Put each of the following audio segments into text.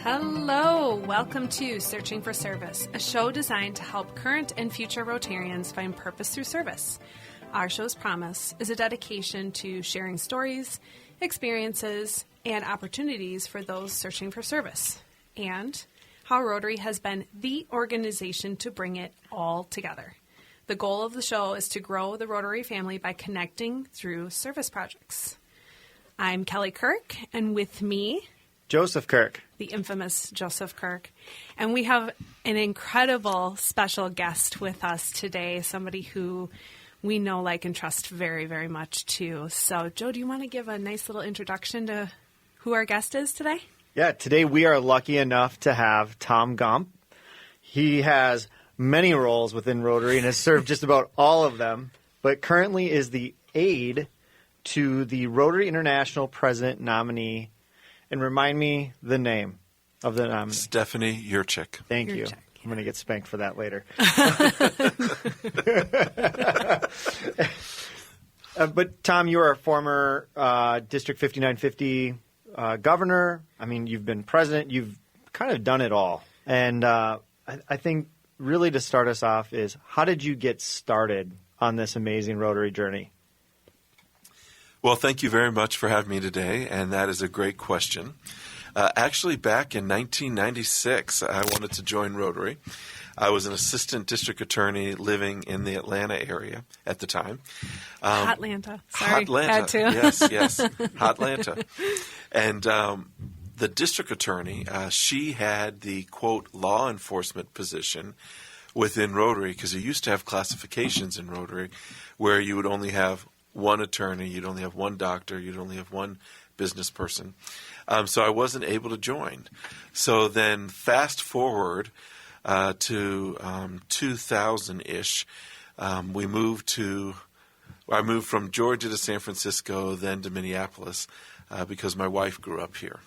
Hello, welcome to Searching for Service, a show designed to help current and future Rotarians find purpose through service. Our show's promise is a dedication to sharing stories, experiences, and opportunities for those searching for service, and how Rotary has been the organization to bring it all together. The goal of the show is to grow the Rotary family by connecting through service projects. I'm Kelly Kirk, and with me, Joseph Kirk. The infamous Joseph Kirk. And we have an incredible special guest with us today, somebody who we know, like, and trust very, very much, too. So, Joe, do you want to give a nice little introduction to who our guest is today? Yeah, today we are lucky enough to have Tom Gump. He has many roles within Rotary and has served just about all of them, but currently is the aide to the Rotary International President nominee. And remind me the name of the nominee. Stephanie Yurchik. Thank you. I'm going to get spanked for that later. But, Tom, you are a former District 5950 governor. I mean, you've been president. You've kind of done it all. And I think really to start us off is, how did you get started on this amazing Rotary journey? Well, thank you very much for having me today, and that is a great question. Actually, back in 1996, I wanted to join Rotary. I was an assistant district attorney living in the Atlanta area at the time. Hotlanta. Sorry, Hotlanta. had to. Yes, Hotlanta. And the district attorney, she had the, quote, law enforcement position within Rotary, because you used to have classifications in Rotary where you would only have one attorney, you'd only have one doctor, you'd only have one business person. So I wasn't able to join. So then fast forward to 2000-ish, I moved from Georgia to San Francisco, then to Minneapolis, because my wife grew up here.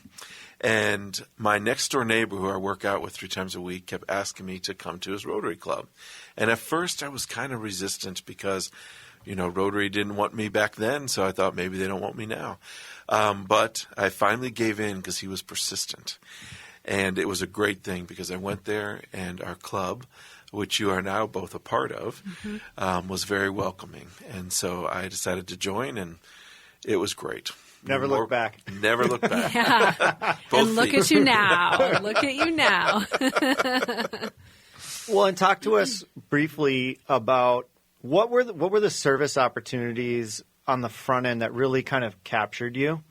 And my next door neighbor, who I work out with 3 times a week, kept asking me to come to his Rotary Club. And at first I was kind of resistant because Rotary didn't want me back then, so I thought maybe they don't want me now. But I finally gave in because he was persistent. And it was a great thing because I went there, and our club, which you are now both a part of, was very welcoming. And so I decided to join, and it was great. Never look back. Never look back. Yeah. And look at you now. Look at you now. Well, and talk to us briefly about what were the service opportunities on the front end that really kind of captured you?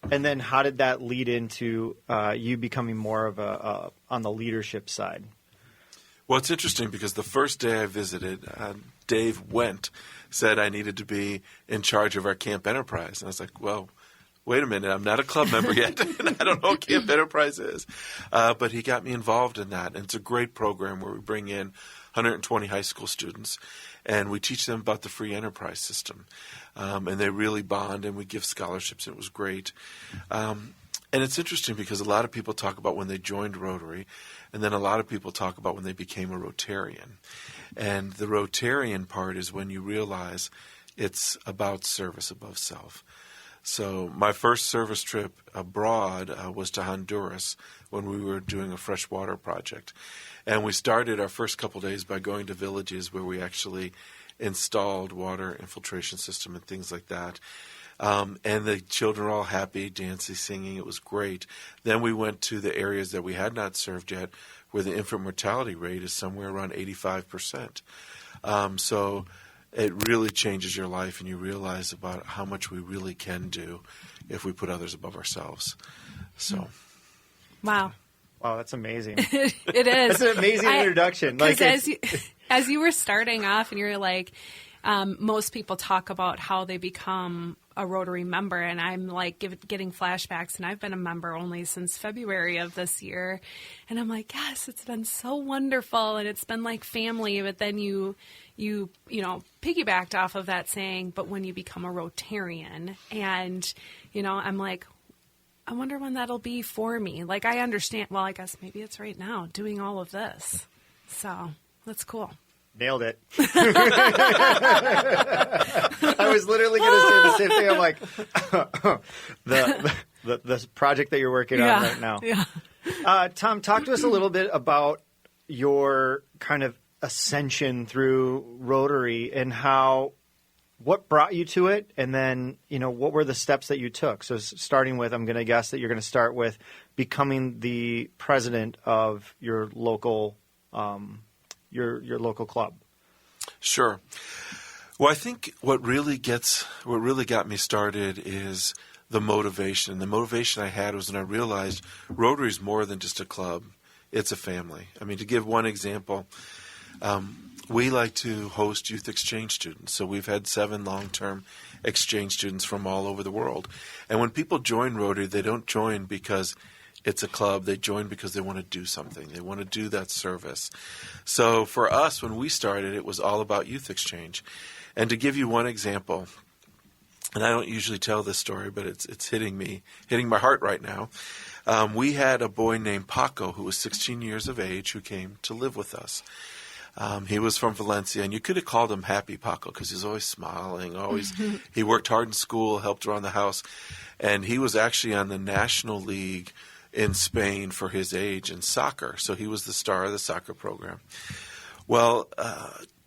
And then how did that lead into you becoming more of on the leadership side? Well, it's interesting because the first day I visited, Dave said I needed to be in charge of our Camp Enterprise. And I was like, well, wait a minute, I'm not a club member yet, and I don't know what Camp Enterprise is. But he got me involved in that, and it's a great program where we bring in 120 high school students, and we teach them about the free enterprise system. And they really bond, and we give scholarships, and it was great. And it's interesting because a lot of people talk about when they joined Rotary, and then a lot of people talk about when they became a Rotarian. And the Rotarian part is when you realize it's about service above self. So my first service trip abroad was to Honduras when we were doing a freshwater project. And we started our first couple days by going to villages where we actually installed water infiltration system and things like that. And the children were all happy, dancing, singing. It was great. Then we went to the areas that we had not served yet, where the infant mortality rate is somewhere around 85%. So it really changes your life, and you realize about how much we really can do if we put others above ourselves. So, wow. Wow, that's amazing. It is. That's an amazing introduction. As you were starting off, and you're like, most people talk about how they become a Rotary member, and I'm like getting flashbacks, and I've been a member only since February of this year, and I'm like, yes, it's been so wonderful, and it's been like family. But then you piggybacked off of that saying, but when you become a Rotarian, and I'm like, I wonder when that'll be for me. Like, I understand. Well, I guess maybe it's right now doing all of this. So that's cool. Nailed it. I was literally going to say the same thing. I'm like, the project that you're working on right now. Yeah. Tom, talk to us a little bit about your kind of ascension through Rotary and what brought you to it, and then, what were the steps that you took? So starting with, I'm going to guess that you're going to start with becoming the president of your local local club. Sure. Well, I think what really got me started is the motivation. The motivation I had was when I realized Rotary is more than just a club. It's a family. I mean, to give one example, we like to host youth exchange students. So we've had 7 long-term exchange students from all over the world. And when people join Rotary, they don't join because it's a club. They join because they want to do something. They want to do that service. So for us, when we started, it was all about youth exchange. And to give you one example, and I don't usually tell this story, but it's hitting my heart right now. We had a boy named Paco who was 16 years of age who came to live with us. He was from Valencia, and you could have called him Happy Paco because he's always smiling. He worked hard in school, helped around the house, and he was actually on the National League in Spain for his age in soccer. So he was the star of the soccer program. Well,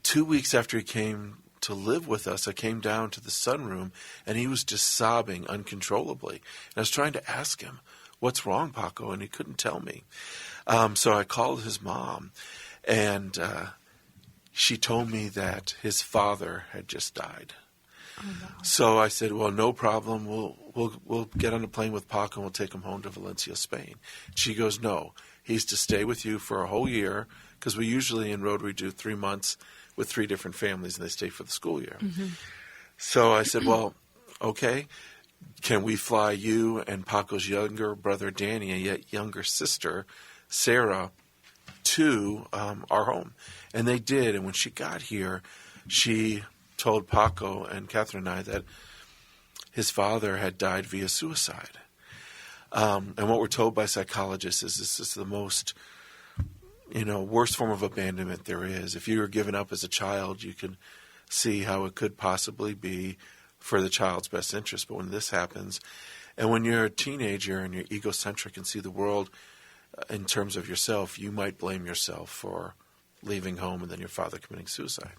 2 weeks after he came to live with us, I came down to the sunroom, and he was just sobbing uncontrollably. And I was trying to ask him, "What's wrong, Paco?" And he couldn't tell me. So I called his mom, and she told me that his father had just died. Oh, no. So I said, "Well, no problem. We'll get on a plane with Paco and we'll take him home to Valencia, Spain." She goes, "No, he's to stay with you for a whole year," because we usually in Rotary do 3 months with 3 different families, and they stay for the school year. Mm-hmm. So I said, "Well, okay, can we fly you and Paco's younger brother Danny and yet younger sister Sarah to our home?" And they did. And when she got here, she told Paco and Catherine and I that his father had died via suicide. And what we're told by psychologists is this is the most worst form of abandonment there is. If you were given up as a child, you can see how it could possibly be for the child's best interest. But when this happens, and when you're a teenager and you're egocentric and see the world in terms of yourself, you might blame yourself for leaving home and then your father committing suicide.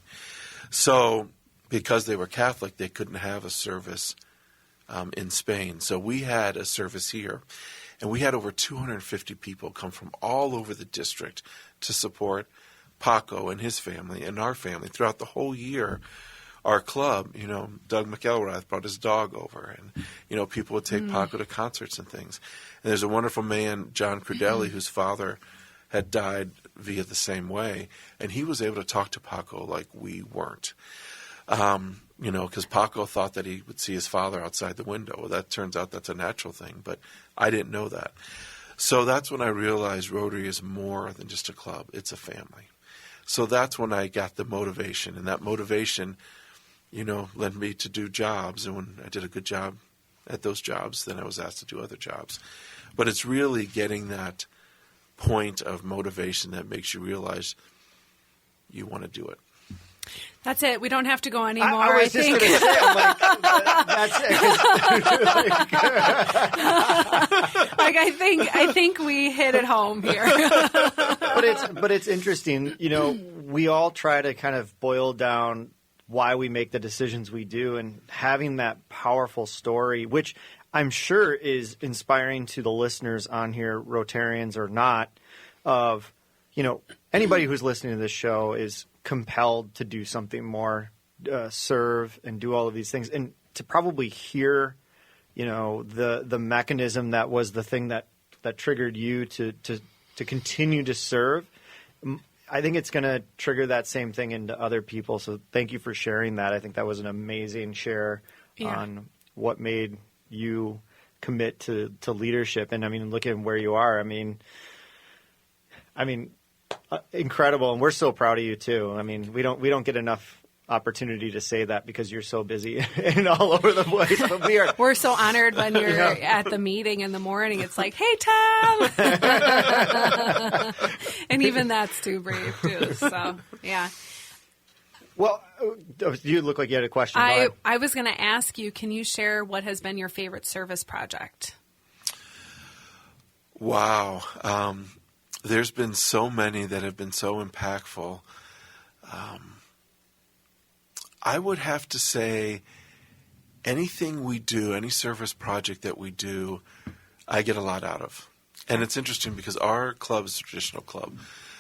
So because they were Catholic, they couldn't have a service in Spain. So we had a service here. And we had over 250 people come from all over the district to support Paco and his family and our family throughout the whole year. Our club, Doug McElrath brought his dog over, and, people would take Paco to concerts and things. And there's a wonderful man, John Crudelli, whose father had died via the same way, and he was able to talk to Paco like we weren't. Because Paco thought that he would see his father outside the window. Well, that turns out that's a natural thing, but I didn't know that. So that's when I realized Rotary is more than just a club. It's a family. So that's when I got the motivation, and that motivation, led me to do jobs. And when I did a good job at those jobs, then I was asked to do other jobs. But it's really getting that point of motivation that makes you realize you want to do it. That's it. We don't have to go anymore. I was just going to say, I'm like, that's it. I think we hit it home here. But it's interesting. We all try to kind of boil down why we make the decisions we do, and having that powerful story, which I'm sure is inspiring to the listeners on here, Rotarians or not, of, anybody who's listening to this show is compelled to do something more, serve and do all of these things, and to probably hear, the mechanism that was the thing that triggered you to continue to serve. I think it's going to trigger that same thing into other people. So thank you for sharing that. I think that was an amazing share on what made you commit to leadership. And look at where you are. Incredible, and we're so proud of you too. We don't get enough opportunity to say that because you're so busy and all over the place. But we're so honored when you're at the meeting in the morning. It's like, "Hey, Tom," and even that's too brief too. So yeah. Well, you look like you had a question. I was going to ask you, can you share what has been your favorite service project? Wow. There's been so many that have been so impactful. I would have to say anything we do, any service project that we do, I get a lot out of. And it's interesting because our club is a traditional club.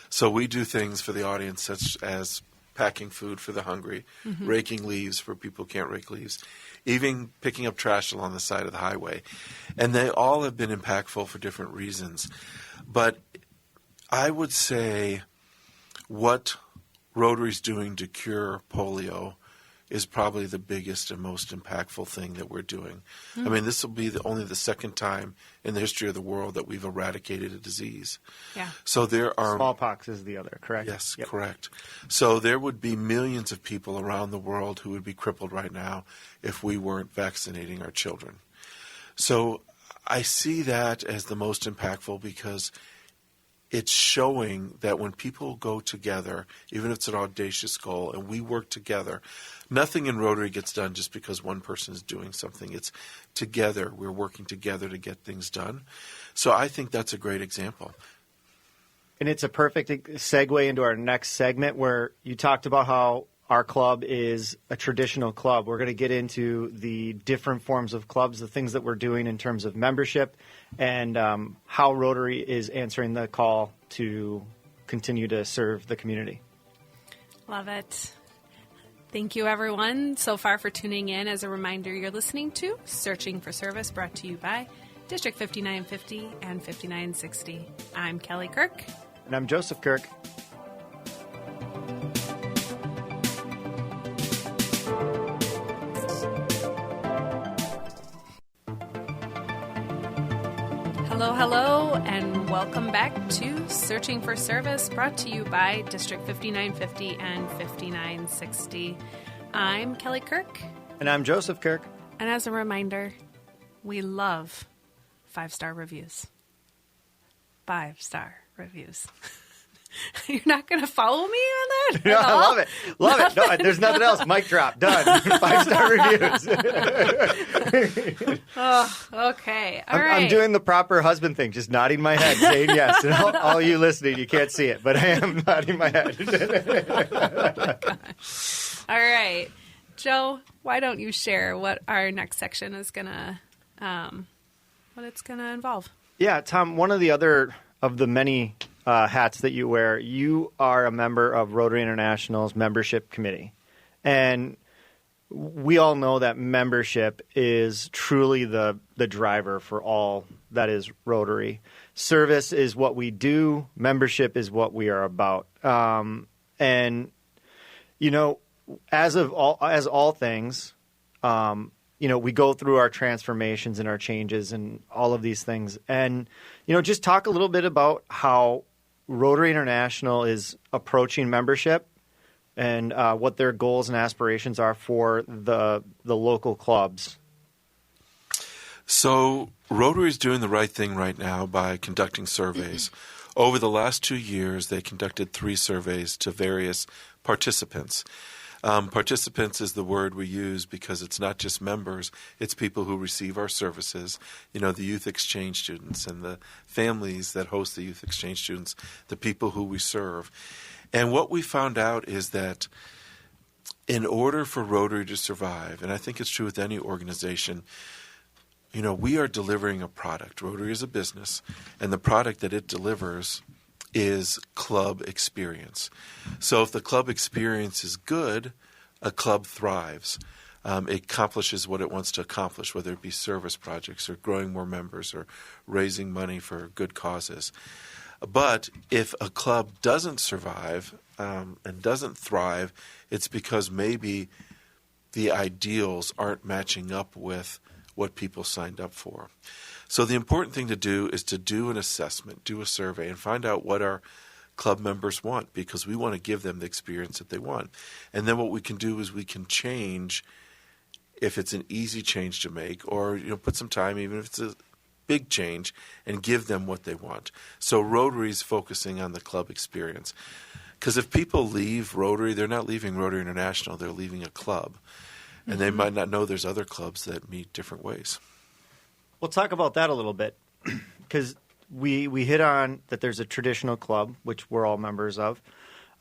So we do things for the audience such as packing food for the hungry, raking leaves for people who can't rake leaves, even picking up trash along the side of the highway. And they all have been impactful for different reasons. But I would say what Rotary's doing to cure polio is probably the biggest and most impactful thing that we're doing. I mean, this will be only the second time in the history of the world that we've eradicated a disease. Yeah. So there are... Smallpox is the other, correct? Yes, Yep. correct. So there would be millions of people around the world who would be crippled right now if we weren't vaccinating our children. So I see that as the most impactful because it's showing that when people go together, even if it's an audacious goal, and we work together, nothing in Rotary gets done just because one person is doing something. It's together. We're working together to get things done. So I think that's a great example. And it's a perfect segue into our next segment where you talked about how our club is a traditional club. We're going to get into the different forms of clubs, the things that we're doing in terms of membership, and how Rotary is answering the call to continue to serve the community. Love it. Thank you, everyone, so far for tuning in. As a reminder, you're listening to Searching for Service, brought to you by District 5950 and 5960. I'm Kelly Kirk. And I'm Joseph Kirk. Hello, and welcome back to Searching for Service, brought to you by District 5950 and 5960. I'm Kelly Kirk. And I'm Joseph Kirk. And as a reminder, we love 5-star reviews. 5-star reviews. You're not going to follow me on that? No, I love it. Love it. No, there's nothing else. Mic drop. Done. 5-star reviews. Oh, okay. All right. I'm doing the proper husband thing, just nodding my head, saying yes. And all you listening, you can't see it, but I am nodding my head. All right. Joe, why don't you share what our next section is going to, what it's going to involve? Yeah, Tom, one of the other of the many hats that you wear, you are a member of Rotary International's membership committee. And we all know that membership is truly the driver for all that is Rotary. Service is what we do. Membership is what we are about. And, you know, as all things, you know, we go through our transformations and our changes and all of these things. And, you know, just talk a little bit about how Rotary International is approaching membership and what their goals and aspirations are for the local clubs. So Rotary is doing the right thing right now by conducting surveys. Over the last 2 years, they conducted 3 surveys to various participants. Participants is the word we use because it's not just members, it's people who receive our services, you know, the youth exchange students and the families that host the youth exchange students, the people who we serve. And what we found out is that in order for Rotary to survive, and I think it's true with any organization, you know, we are delivering a product. Rotary is a business, and the product that it delivers is club experience. So if the club experience is good, a club thrives. It accomplishes what it wants to accomplish, whether it be service projects or growing more members or raising money for good causes. But if a club doesn't survive and doesn't thrive, it's because maybe the ideals aren't matching up with what people signed up for. So the important thing to do is to do an assessment, do a survey, and find out what our club members want, because we want to give them the experience that they want. And then what we can do is we can change if it's an easy change to make, or put some time, even if it's a big change, and give them what they want. So Rotary is focusing on the club experience. Because if people leave Rotary, they're not leaving Rotary International, they're leaving a club. And they might not know there's other clubs that meet different ways. We'll talk about that a little bit because we hit on that there's a traditional club, which we're all members of.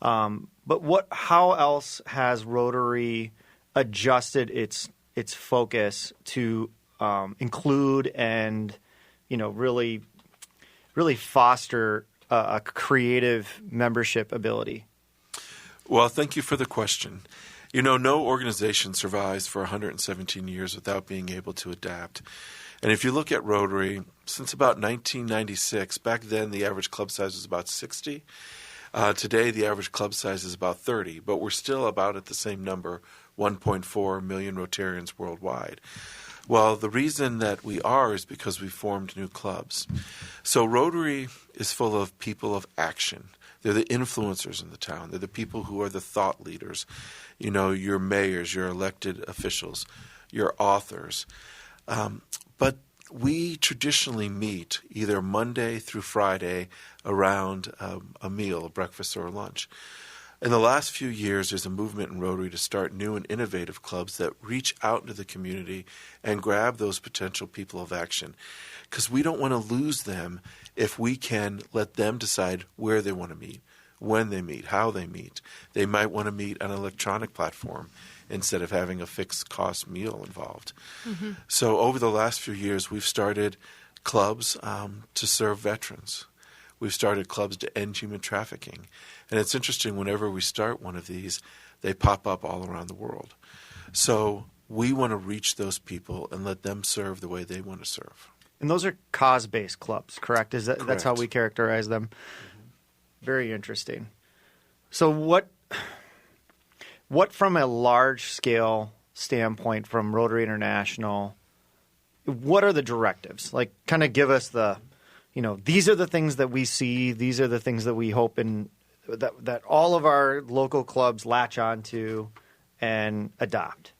But how else has Rotary adjusted its focus to include and really foster a creative membership ability? Well, thank you for the question. No organization survives for 117 years without being able to adapt. And if you look at Rotary, since about 1996, back then the average club size was about 60. Today the average club size is about 30, but we're still about at the same number, 1.4 million Rotarians worldwide. Well, the reason that we are is because we formed new clubs. So Rotary is full of people of action. They're the influencers in the town. They're the people who are the thought leaders. Your mayors, your elected officials, your authors. But we traditionally meet either Monday through Friday around a meal, a breakfast or a lunch. In the last few years, there's a movement in Rotary to start new and innovative clubs that reach out into the community and grab those potential people of action. Because we don't want to lose them if we can let them decide where they want to meet, when they meet, how they meet. They might want to meet on an electronic platform instead of having a fixed cost meal involved. Mm-hmm. So over the last few years, we've started clubs to serve veterans. We've started clubs to end human trafficking. And it's interesting, whenever we start one of these, they pop up all around the world. So we want to reach those people and let them serve the way they want to serve. And those are cause-based clubs, correct? Correct. That's how we characterize them? Mm-hmm. Very interesting. So what from a large-scale standpoint from Rotary International, what are the directives? Like, kind of give us these are the things that we see, these are the things that we hope that all of our local clubs latch onto and adopt.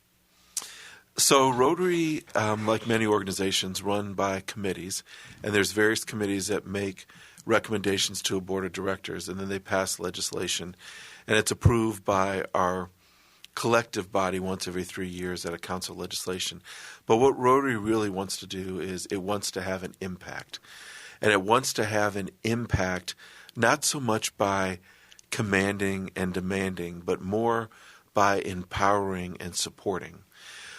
So Rotary, like many organizations, run by committees, and there's various committees that make recommendations to a board of directors, and then they pass legislation, and it's approved by our collective body once every 3 years at a council legislation. But what Rotary really wants to do is it wants to have an impact. And it wants to have an impact not so much by commanding and demanding, but more by empowering and supporting.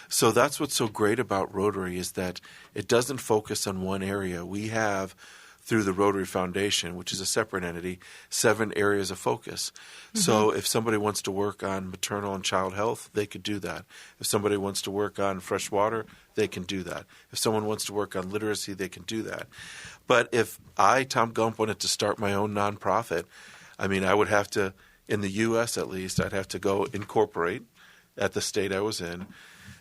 So that's what's so great about Rotary, is that it doesn't focus on one area. We have, through the Rotary Foundation, which is a separate entity, 7 areas of focus. Mm-hmm. So if somebody wants to work on maternal and child health, they could do that. If somebody wants to work on fresh water, they can do that. If someone wants to work on literacy, they can do that. But if I, Tom Gump, wanted to start my own nonprofit, I would have to, in the U.S. at least, I'd have to go incorporate at the state I was in.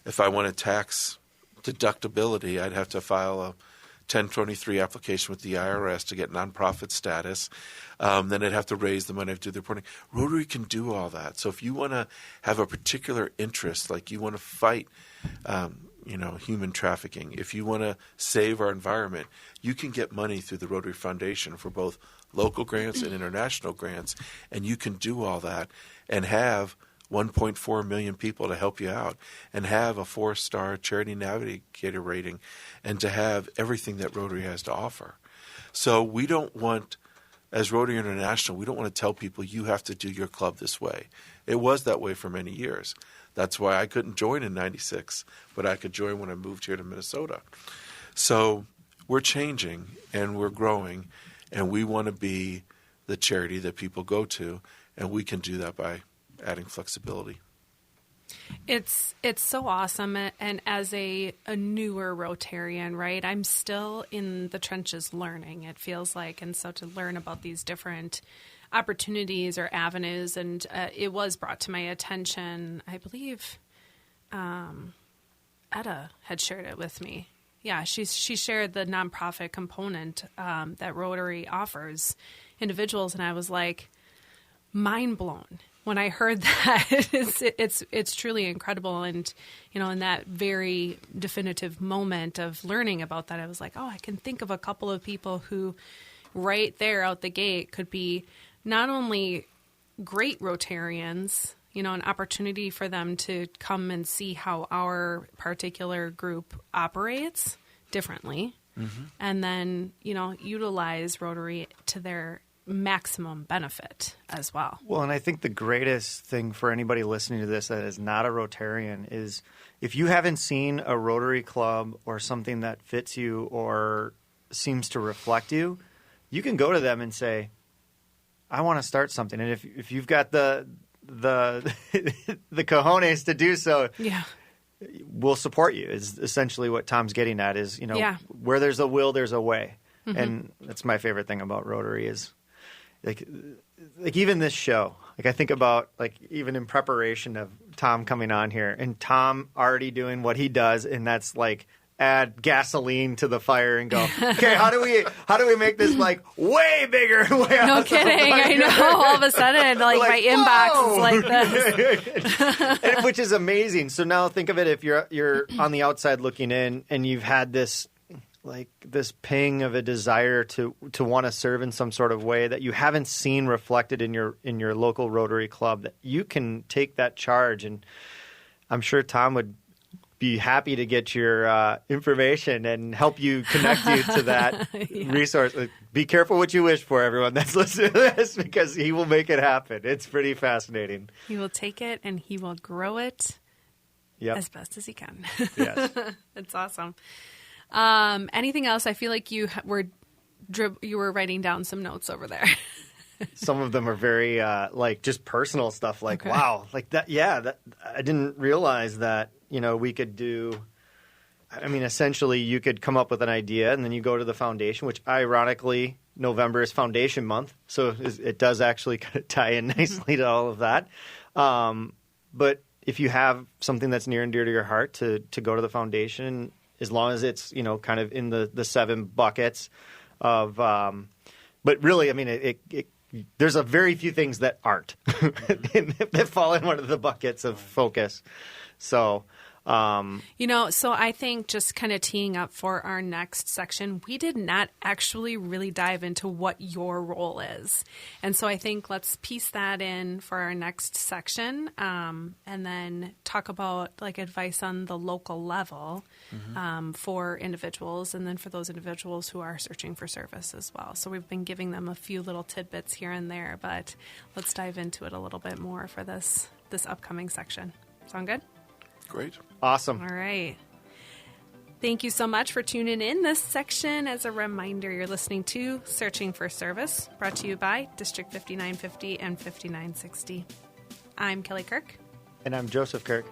If I wanted tax deductibility, I'd have to file a 1023 application with the IRS to get nonprofit status. Then I'd have to raise the money, I'd do the reporting. Rotary can do all that. So if you want to have a particular interest, like you want to fight human trafficking, if you want to save our environment, you can get money through the Rotary Foundation for both local grants and international grants, and you can do all that and have 1.4 million people to help you out, and have a 4-star Charity Navigator rating, and to have everything that Rotary has to offer. So we don't want, as Rotary International, we don't want to tell people you have to do your club this way. It was that way for many years. That's why I couldn't join in 96, but I could join when I moved here to Minnesota. So we're changing and we're growing, and we want to be the charity that people go to, and we can do that by adding flexibility. It's so awesome, and as a newer Rotarian, right, I'm still in the trenches learning, it feels like, and so to learn about these different opportunities or avenues, and it was brought to my attention, I believe Etta had shared it with me. Yeah, she shared the nonprofit component that Rotary offers individuals, and I was like, mind blown when I heard that. It's truly incredible, and in that very definitive moment of learning about that, I was like, oh, I can think of a couple of people who, right there out the gate, could be not only great Rotarians, an opportunity for them to come and see how our particular group operates differently, and then, utilize Rotary to their maximum benefit as well. Well, and I think the greatest thing for anybody listening to this that is not a Rotarian is if you haven't seen a Rotary Club or something that fits you or seems to reflect you, you can go to them and say, I want to start something. And if you've got the the cojones to do so, we'll support you is essentially what Tom's getting at is, where there's a will, there's a way. And that's my favorite thing about Rotary is like even this show, like I think about like even in preparation of Tom coming on here and Tom already doing what he does. And that's like add gasoline to the fire and go, okay, how do we make this like way bigger? Way no kidding. I know. All of a sudden, like my inbox is like this. Which is amazing. So now think of it if you're on the outside looking in and you've had this ping of a desire to want to serve in some sort of way that you haven't seen reflected in your local Rotary Club, that you can take that charge. And I'm sure Tom would be happy to get your information and help you connect you to that resource. Be careful what you wish for, everyone that's listening to this, because he will make it happen. It's pretty fascinating. He will take it and he will grow it as best as he can. Yes. It's awesome. Anything else? I feel like you were writing down some notes over there. Some of them are very like just personal stuff. Like, wow, like that. Yeah, that I didn't realize that. We could do. I mean, essentially, you could come up with an idea, and then you go to the foundation. Which, ironically, November is Foundation Month, so it does actually kind of tie in nicely to all of that. But if you have something that's near and dear to your heart, to go to the foundation. As long as it's, kind of in the 7 buckets of, but really, I mean, there's a very few things that aren't that fall in one of the buckets of focus. So, so I think just kind of teeing up for our next section, we did not actually really dive into what your role is. And so I think let's piece that in for our next section, and then talk about like advice on the local level for individuals, and then for those individuals who are searching for service as well. So we've been giving them a few little tidbits here and there, but let's dive into it a little bit more for this upcoming section. Sound good? Great. Awesome. All right. Thank you so much for tuning in this section. As a reminder, you're listening to Searching for Service, brought to you by District 5950 and 5960. I'm Kelly Kirk. And I'm Joseph Kirk.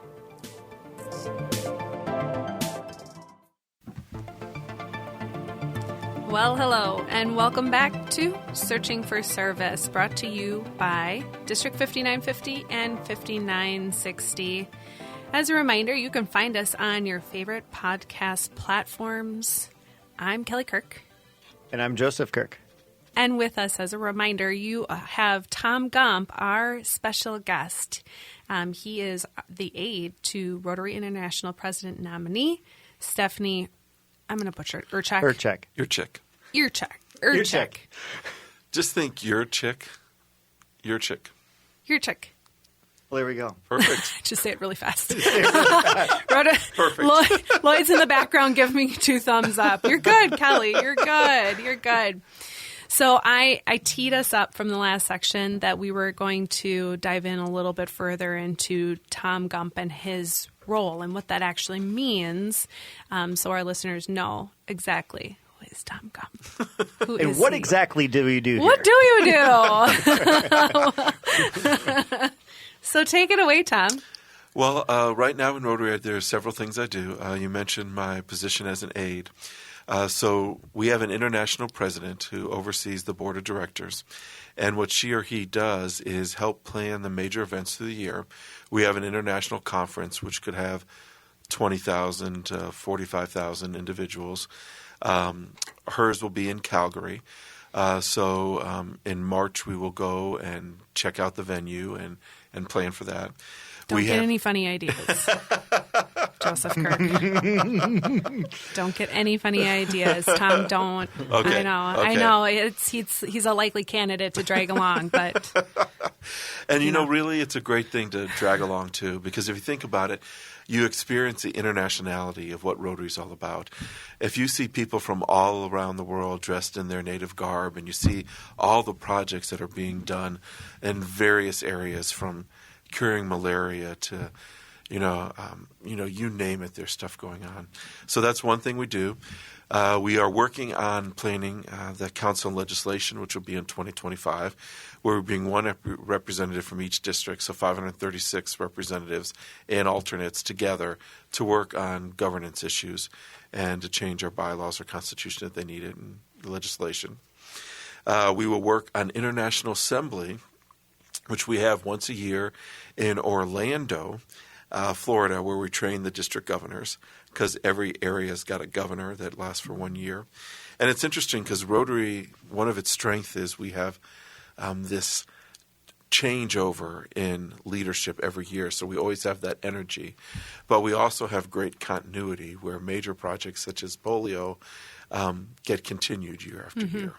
Well, hello, and welcome back to Searching for Service, brought to you by District 5950 and 5960. As a reminder, you can find us on your favorite podcast platforms. I'm Kelly Kirk. And I'm Joseph Kirk. And with us, as a reminder, you have Tom Gump, our special guest. He is the aide to Rotary International President nominee, Stephanie, I'm going to butcher it, Urchak. Urchak. Just think your chick. Well, there we go. Perfect. Just say it really fast. Perfect. Lloyd's in the background giving me 2 thumbs up. You're good, Kelly. You're good. So I teed us up from the last section that we were going to dive in a little bit further into Tom Gump and his role and what that actually means, so our listeners know exactly who is Tom Gump. Who and is what he? exactly do you do? What do you do? So take it away, Tom. Well, right now in Rotary, there are several things I do. You mentioned my position as an aide. So we have an international president who oversees the board of directors. And what she or he does is help plan the major events through the year. We have an international conference which could have 20,000 to 45,000 individuals. Hers will be in Calgary. So in March we will go and check out the venue and plan for that. Don't get any funny ideas, Joseph Kirk. Don't get any funny ideas, Tom. Don't. Okay. I know. He's a likely candidate to drag along, but And, really it's a great thing to drag along, too, because if you think about it, you experience the internationality of what Rotary is all about. If you see people from all around the world dressed in their native garb, and you see all the projects that are being done in various areas, from curing malaria to, you name it, there's stuff going on. So that's one thing we do. We are working on planning the council and legislation, which will be in 2025, where we're being one representative from each district, so 536 representatives and alternates together to work on governance issues and to change our bylaws or constitution if they need it, and the legislation. We will work on International Assembly, which we have once a year in Orlando, Florida, where we train the district governors, because every area's got a governor that lasts for 1 year. And it's interesting because Rotary, one of its strengths is we have this changeover in leadership every year, so we always have that energy. But we also have great continuity where major projects such as polio get continued year after year.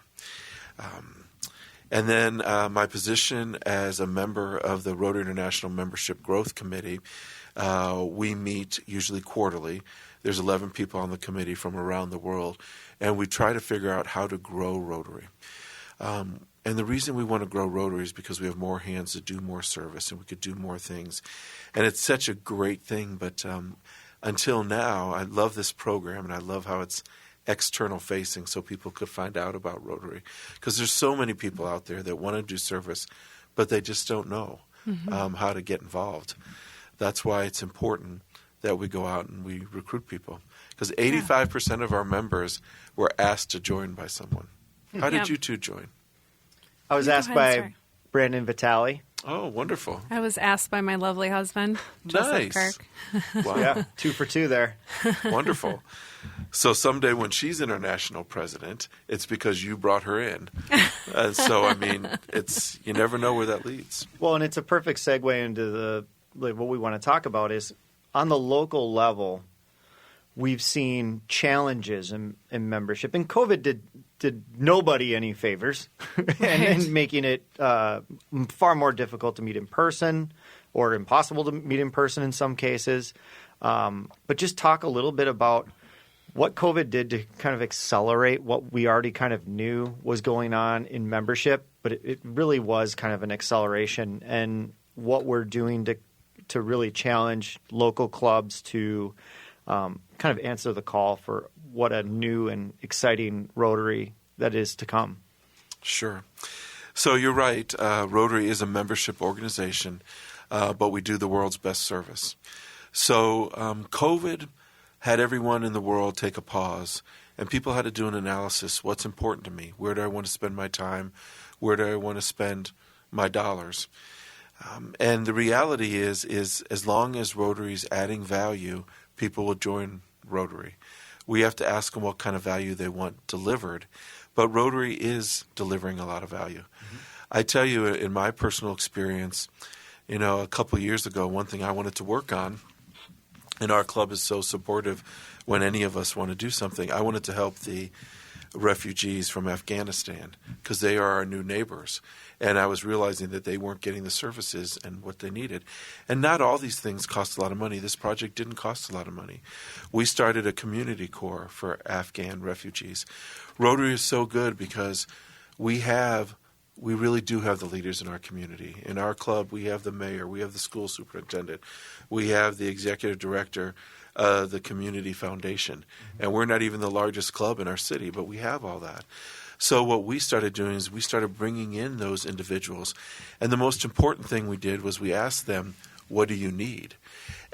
And then my position as a member of the Rotary International Membership Growth Committee, we meet usually quarterly. There's 11 people on the committee from around the world, and we try to figure out how to grow Rotary. And the reason we want to grow Rotary is because we have more hands to do more service, and we could do more things. And it's such a great thing, but until now, I love this program, and I love how it's external facing so people could find out about Rotary. Because there's so many people out there that want to do service, but they just don't know how to get involved. That's why it's important that we go out and we recruit people. Because 85% of our members were asked to join by someone. How did you two join? I was asked by Brandon Vitale. Oh, wonderful. I was asked by my lovely husband, Joseph Nice. Kirk. Wow. Yeah, 2 for 2 there. Wonderful. So someday when she's international president, it's because you brought her in. So, I mean, you never know where that leads. Well, and it's a perfect segue into what we want to talk about is on the local level, we've seen challenges in membership. And COVID did nobody any favors and making it far more difficult to meet in person or impossible to meet in person in some cases. But just talk a little bit about what COVID did to kind of accelerate what we already kind of knew was going on in membership. But it really was kind of an acceleration, and what we're doing to really challenge local clubs to kind of answer the call for what a new and exciting Rotary that is to come. Sure. So you're right. Rotary is a membership organization, but we do the world's best service. So COVID had everyone in the world take a pause, and people had to do an analysis. What's important to me? Where do I want to spend my time? Where do I want to spend my dollars? And the reality is as long as Rotary is adding value, people will join Rotary. We have to ask them what kind of value they want delivered. But Rotary is delivering a lot of value. I tell you, in my personal experience, a couple of years ago, one thing I wanted to work on, and our club is so supportive when any of us want to do something, I wanted to help the refugees from Afghanistan because they are our new neighbors. And I was realizing that they weren't getting the services and what they needed. And not all these things cost a lot of money. This project didn't cost a lot of money. We started a community corps for Afghan refugees. Rotary is so good because we really do have the leaders in our community. In our club, we have the mayor, we have the school superintendent, we have the executive director, the community foundation. And we're not even the largest club in our city, but we have all that. So what we started doing is we started bringing in those individuals. And the most important thing we did was we asked them, what do you need?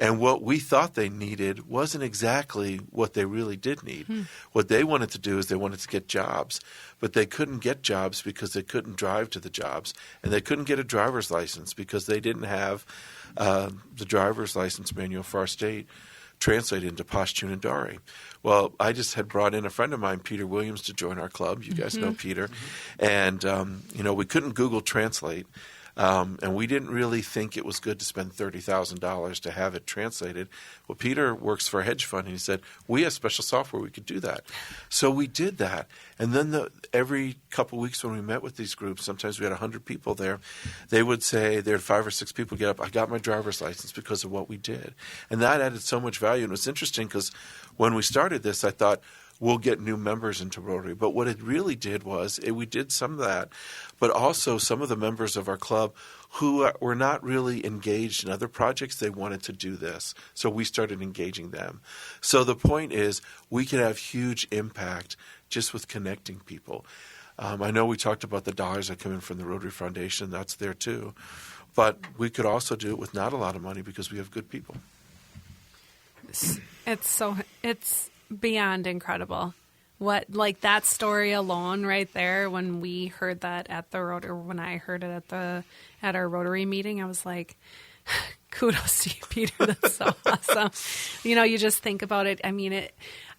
And what we thought they needed wasn't exactly what they really did need. What they wanted to do is they wanted to get jobs, but they couldn't get jobs because they couldn't drive to the jobs, and they couldn't get a driver's license because they didn't have the driver's license manual for our state translated into Pashtun and Dari. Well, I just had brought in a friend of mine, Peter Williams, to join our club. You guys know Peter. And, we couldn't Google Translate. And we didn't really think it was good to spend $30,000 to have it translated. Well, Peter works for a hedge fund, and he said, we have special software, we could do that. So we did that. And then every couple of weeks when we met with these groups, sometimes we had 100 people there, they would say, there had 5 or 6 people get up, I got my driver's license because of what we did. And that added so much value. And it was interesting because when we started this, I thought, we'll get new members into Rotary. But what it really did was we did some of that, but also some of the members of our club who were not really engaged in other projects, they wanted to do this. So we started engaging them. So the point is we can have huge impact just with connecting people. I know we talked about the dollars that come in from the Rotary Foundation. That's there too. But we could also do it with not a lot of money because we have good people. It's beyond incredible. What, like that story alone right there, when we heard that at the Rotary, when I heard it at our Rotary meeting, I was like, kudos to you, Peter. That's so awesome. You just think about it. I mean,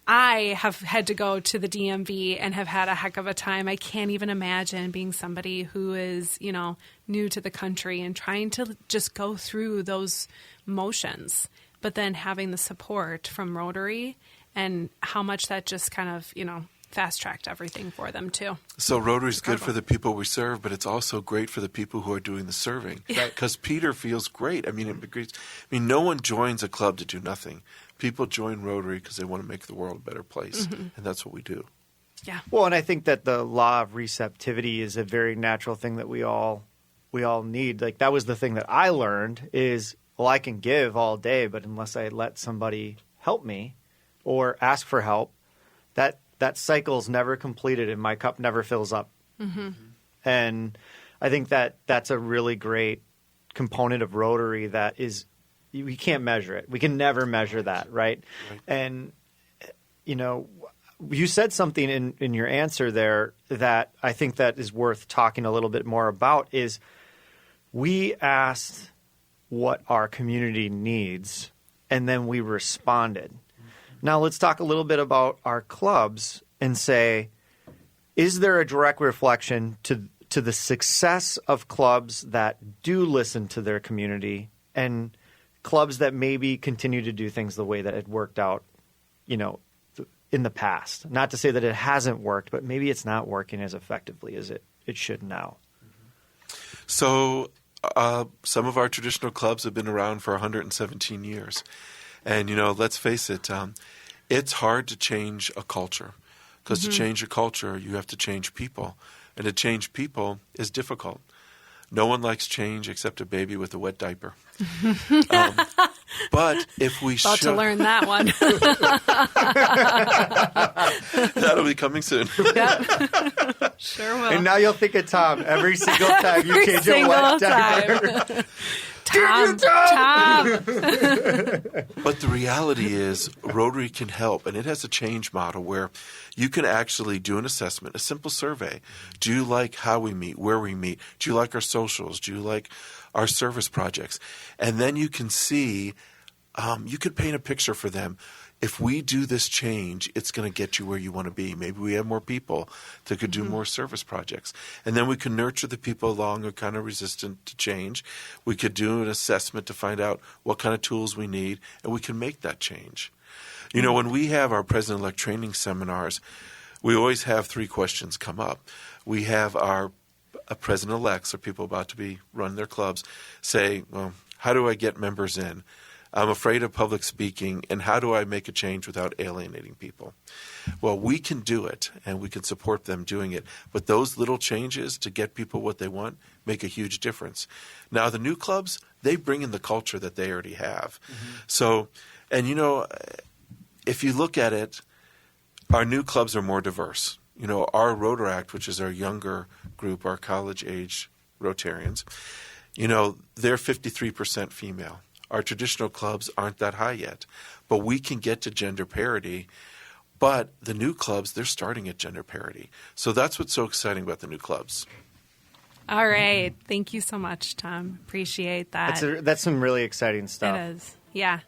I have had to go to the DMV and have had a heck of a time. I can't even imagine being somebody who is, new to the country and trying to just go through those motions, but then having the support from Rotary and how much that just kind of, fast-tracked everything for them, too. So Rotary's good for the people we serve, but it's also great for the people who are doing the serving. Because Peter feels great. I mean, no one joins a club to do nothing. People join Rotary because they want to make the world a better place, and that's what we do. Yeah. Well, and I think that the law of receptivity is a very natural thing that we all need. Like, that was the thing that I learned is, well, I can give all day, but unless I let somebody help me or ask for help, that cycle's never completed and my cup never fills up. Mm-hmm. And I think that's a really great component of Rotary that is we can't measure it. We can never measure that, right? And, you said something in your answer there that I think that is worth talking a little bit more about is we asked what our community needs and then we responded. Now, let's talk a little bit about our clubs and say, is there a direct reflection to the success of clubs that do listen to their community and clubs that maybe continue to do things the way that it worked out, in the past? Not to say that it hasn't worked, but maybe it's not working as effectively as it should now. So some of our traditional clubs have been around for 117 years. And, let's face it, it's hard to change a culture because to change a culture, you have to change people. And to change people is difficult. No one likes change except a baby with a wet diaper. But if we About to learn that one. That'll be coming soon. Yep. Sure will. And now you'll think of Tom every single time you change a wet diaper. Tom. But the reality is Rotary can help, and it has a change model where you can actually do an assessment, a simple survey. Do you like how we meet, where we meet? Do you like our socials? Do you like our service projects? And then you can see, you could paint a picture for them. If we do this change, it's going to get you where you want to be. Maybe we have more people that could do more service projects. And then we can nurture the people along who are kind of resistant to change. We could do an assessment to find out what kind of tools we need, and we can make that change. When we have our President-elect training seminars, we always have 3 questions come up. We have our President-elects, or people about to be run their clubs, say, well, how do I get members in? I'm afraid of public speaking, and how do I make a change without alienating people? Well, we can do it, and we can support them doing it. But those little changes to get people what they want make a huge difference. Now, the new clubs, they bring in the culture that they already have. So, and if you look at it, our new clubs are more diverse. Our Rotaract, which is our younger group, our college-age Rotarians, they're 53% female. Our traditional clubs aren't that high yet, but we can get to gender parity. But the new clubs, they're starting at gender parity. So that's what's so exciting about the new clubs. All right. Thank you so much, Tom. Appreciate that. That's some really exciting stuff. It is. Yeah.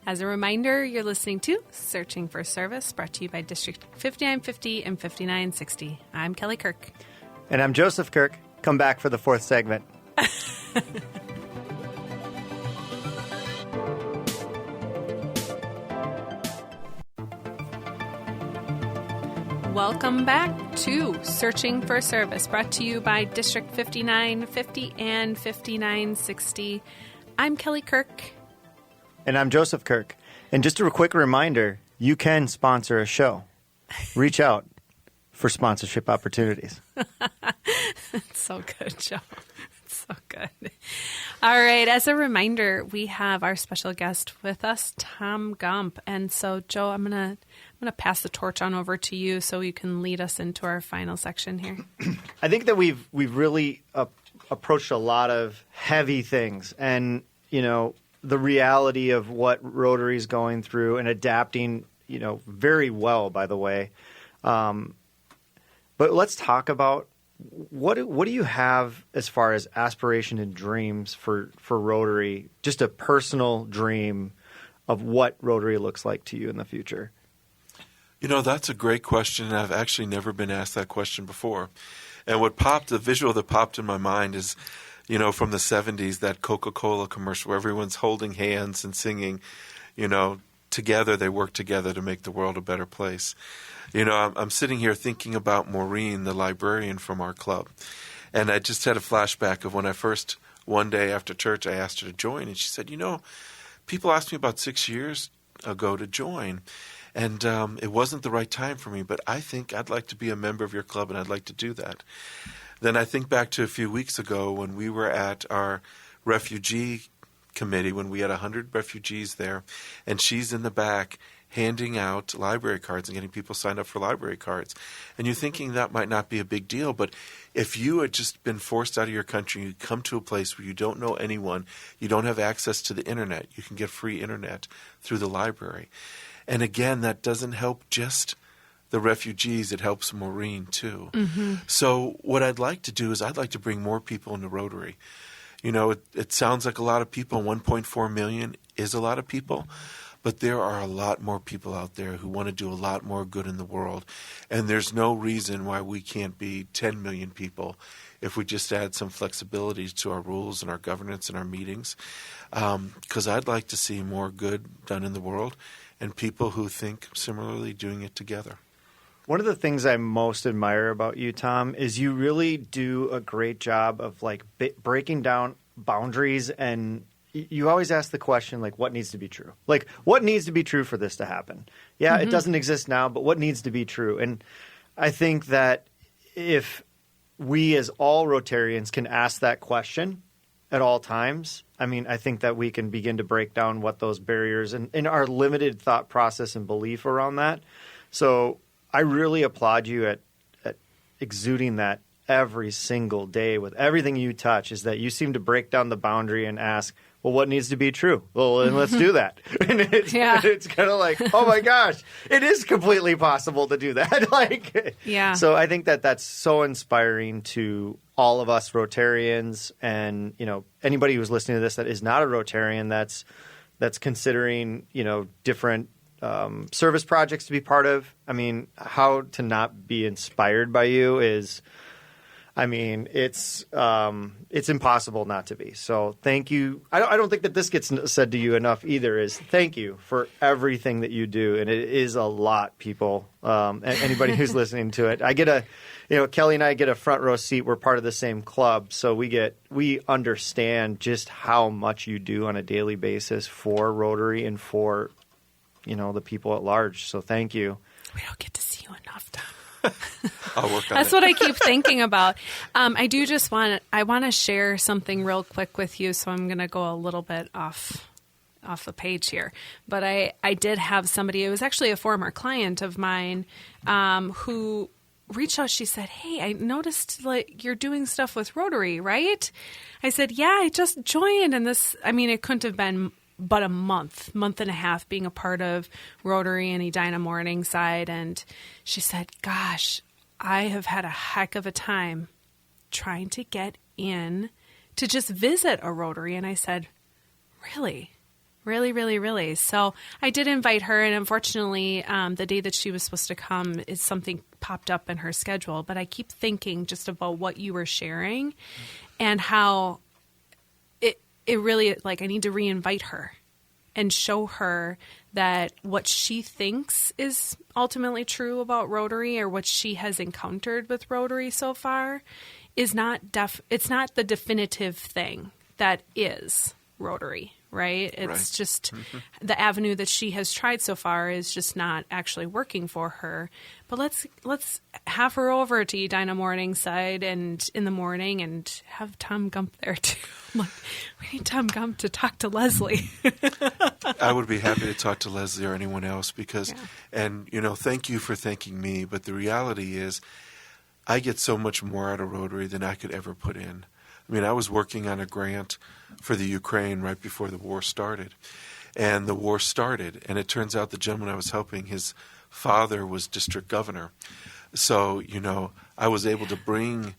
As a reminder, you're listening to Searching for Service, brought to you by District 5950 and 5960. I'm Kelly Kirk. And I'm Joseph Kirk. Come back for the 4th segment. Welcome back to Searching for Service, brought to you by District 5950 and 5960. I'm Kelly Kirk. And I'm Joseph Kirk. And just a quick reminder, you can sponsor a show. Reach out for sponsorship opportunities. It's so good, Joe. It's so good. All right. As a reminder, we have our special guest with us, Tom Gump. And so, Joe, I'm gonna pass the torch on over to you so you can lead us into our final section here. I think that we've really approached a lot of heavy things, and the reality of what Rotary is going through and adapting, very well, by the way. But let's talk about what do you have as far as aspiration and dreams for Rotary? Just a personal dream of what Rotary looks like to you in the future. That's a great question, and I've actually never been asked that question before. And the visual that popped in my mind is, from the 70s, that Coca-Cola commercial where everyone's holding hands and singing, together they work together to make the world a better place. I'm sitting here thinking about Maureen, the librarian from our club, and I just had a flashback of when one day after church, I asked her to join, and she said, people asked me about 6 years ago to join. And it wasn't the right time for me, but I think I'd like to be a member of your club, and I'd like to do that. Then I think back to a few weeks ago when we were at our refugee committee, when we had 100 refugees there, and she's in the back handing out library cards and getting people signed up for library cards. And you're thinking that might not be a big deal, but if you had just been forced out of your country, you come to a place where you don't know anyone, you don't have access to the internet, you can get free internet through the library. And again, that doesn't help just the refugees. It helps Maureen, too. Mm-hmm. So what I'd like to do is I'd like to bring more people into Rotary. It sounds like a lot of people. 1.4 million is a lot of people. But there are a lot more people out there who want to do a lot more good in the world. And there's no reason why we can't be 10 million people if we just add some flexibility to our rules and our governance and our meetings. Because I'd like to see more good done in the world, and people who think similarly doing it together. One of the things I most admire about you, Tom, is you really do a great job of breaking down boundaries, and you always ask the question, what needs to be true? What needs to be true for this to happen? Yeah, It doesn't exist now, but what needs to be true? And I think that if we as all Rotarians can ask that question at all times, I think that we can begin to break down what those barriers and our limited thought process and belief around that. So I really applaud you at exuding that every single day with everything you touch, is that you seem to break down the boundary and ask, well, what needs to be true? Well, then let's do that. And it's kind of like, oh my gosh, it is completely possible to do that. So I think that that's so inspiring to all of us Rotarians, and anybody who's listening to this that is not a Rotarian, that's considering different service projects to be part of. How to not be inspired by you is, it's impossible not to be. So thank you. I don't think that this gets said to you enough either, is thank you for everything that you do. And it is a lot, people. Anybody who's listening to it. I get Kelly and I get a front row seat. We're part of the same club. So we understand just how much you do on a daily basis for Rotary and for, the people at large. So thank you. We don't get to see you enough, Tom. I'll work on That's it. what I keep thinking about. I do just want to share something real quick with you, so I'm going to go a little bit off the page here. But I did have somebody, it was actually a former client of mine, who reached out. She said, hey, I noticed you're doing stuff with Rotary, right? I said, yeah, I just joined. And it couldn't have been but a month and a half being a part of Rotary and Edina Morningside. And she said, gosh, I have had a heck of a time trying to get in to just visit a Rotary. And I said, really? Really, really, really. So I did invite her, and unfortunately, the day that she was supposed to come, something popped up in her schedule. But I keep thinking just about what you were sharing and how it really, like, I need to reinvite her and show her that what she thinks is ultimately true about Rotary, or what she has encountered with Rotary so far, is not it's not the definitive thing that is Rotary, right? It's Right. just the avenue that she has tried so far is just not actually working for her. But let's have her over to Edina Morningside and in the morning, and have Tom Gump there too. Like, we need Tom Gump to talk to Leslie. I would be happy to talk to Leslie or anyone else because, Yeah. and thank you for thanking me. But the reality is, I get so much more out of Rotary than I could ever put in. I mean, I was working on a grant for the Ukraine right before the war started. And the war started, and it turns out the gentleman I was helping, his father was district governor. So, I was able to bring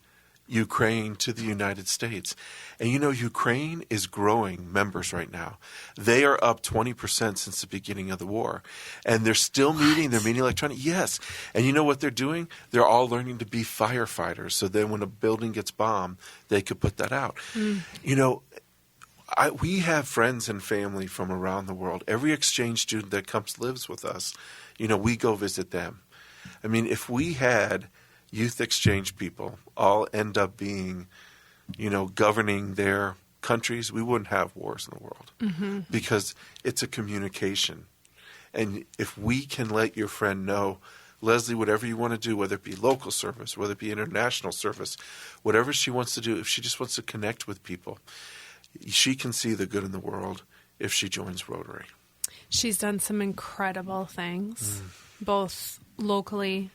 Ukraine to the United States. And Ukraine is growing members right now. They are up 20% since the beginning of the war. And they're still meeting. They're meeting electronic. Yes. And you know what they're doing? They're all learning to be firefighters. So then when a building gets bombed, they could put that out. We have friends and family from around the world. Every exchange student that comes lives with us. We go visit them. I mean, if we had youth exchange people all end up being, governing their countries, we wouldn't have wars in the world because it's a communication. And if we can let your friend know, Leslie, whatever you want to do, whether it be local service, whether it be international service, whatever she wants to do, if she just wants to connect with people, she can see the good in the world if she joins Rotary. She's done some incredible things, both locally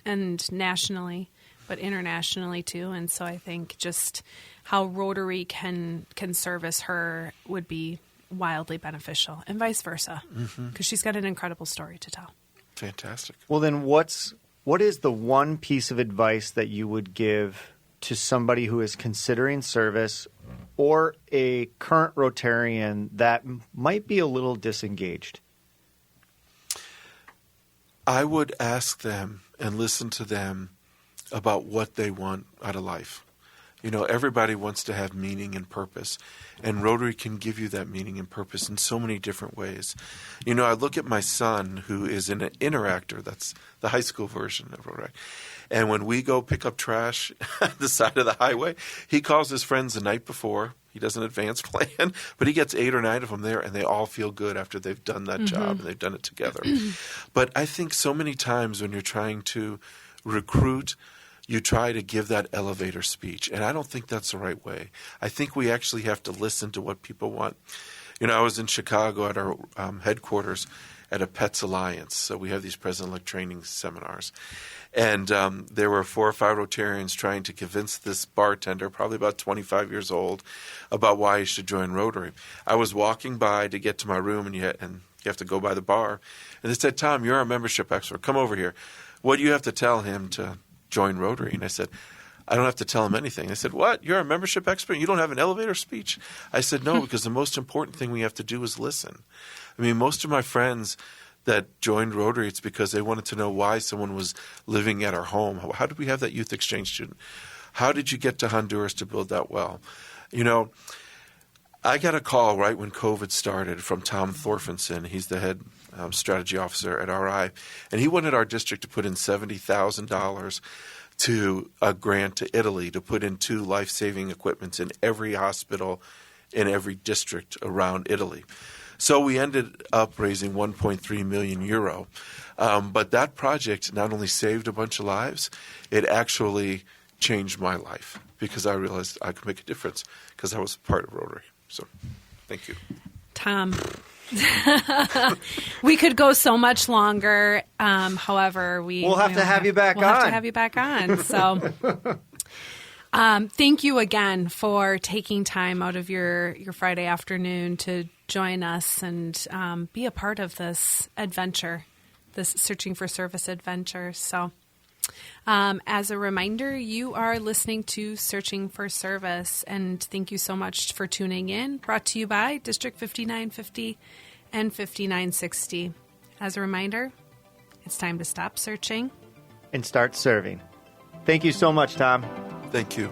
and nationally, but internationally too. And so I think just how Rotary can service her would be wildly beneficial, and vice versa, because she's got an incredible story to tell. Fantastic. Well, then what is the one piece of advice that you would give to somebody who is considering service or a current Rotarian that might be a little disengaged? I would ask them and listen to them about what they want out of life. Everybody wants to have meaning and purpose, and Rotary can give you that meaning and purpose in so many different ways. I look at my son, who is an interactor. That's the high school version of Rotary. And when we go pick up trash on the side of the highway, he calls his friends the night before. He does an advance plan, but he gets 8 or 9 of them there, and they all feel good after they've done that job and they've done it together. But I think so many times when you're trying to recruit, you try to give that elevator speech, and I don't think that's the right way. I think we actually have to listen to what people want. I was in Chicago at our headquarters at a Pets Alliance, so we have these president-elect training seminars. And there were 4 or 5 Rotarians trying to convince this bartender, probably about 25 years old, about why he should join Rotary. I was walking by to get to my room, and you have to go by the bar. And they said, Tom, you're our membership expert. Come over here. What do you have to tell him to join Rotary? And I said, I don't have to tell him anything. They said, what? You're a membership expert? You don't have an elevator speech? I said, no, because the most important thing we have to do is listen. I mean, most of my friends that joined Rotary, it's because they wanted to know why someone was living at our home. How did we have that youth exchange student? How did you get to Honduras to build that well? I got a call right when COVID started from Tom Thorfinson. He's the head strategy officer at RI. And he wanted our district to put in $70,000 to a grant to Italy to put in 2 life-saving equipments in every hospital in every district around Italy. So we ended up raising 1.3 million euro. But that project not only saved a bunch of lives, it actually changed my life because I realized I could make a difference because I was part of Rotary. So thank you. Tom, we could go so much longer. However, we'll have to have you back on. We'll have to have you back on. So thank you again for taking time out of your Friday afternoon to join us and be a part of this adventure, this Searching for Service adventure. So as a reminder, you are listening to Searching for Service, and thank you so much for tuning in. Brought to you by District 5950 and 5960. As a reminder, it's time to stop searching and start serving. Thank you so much, Tom. Thank you.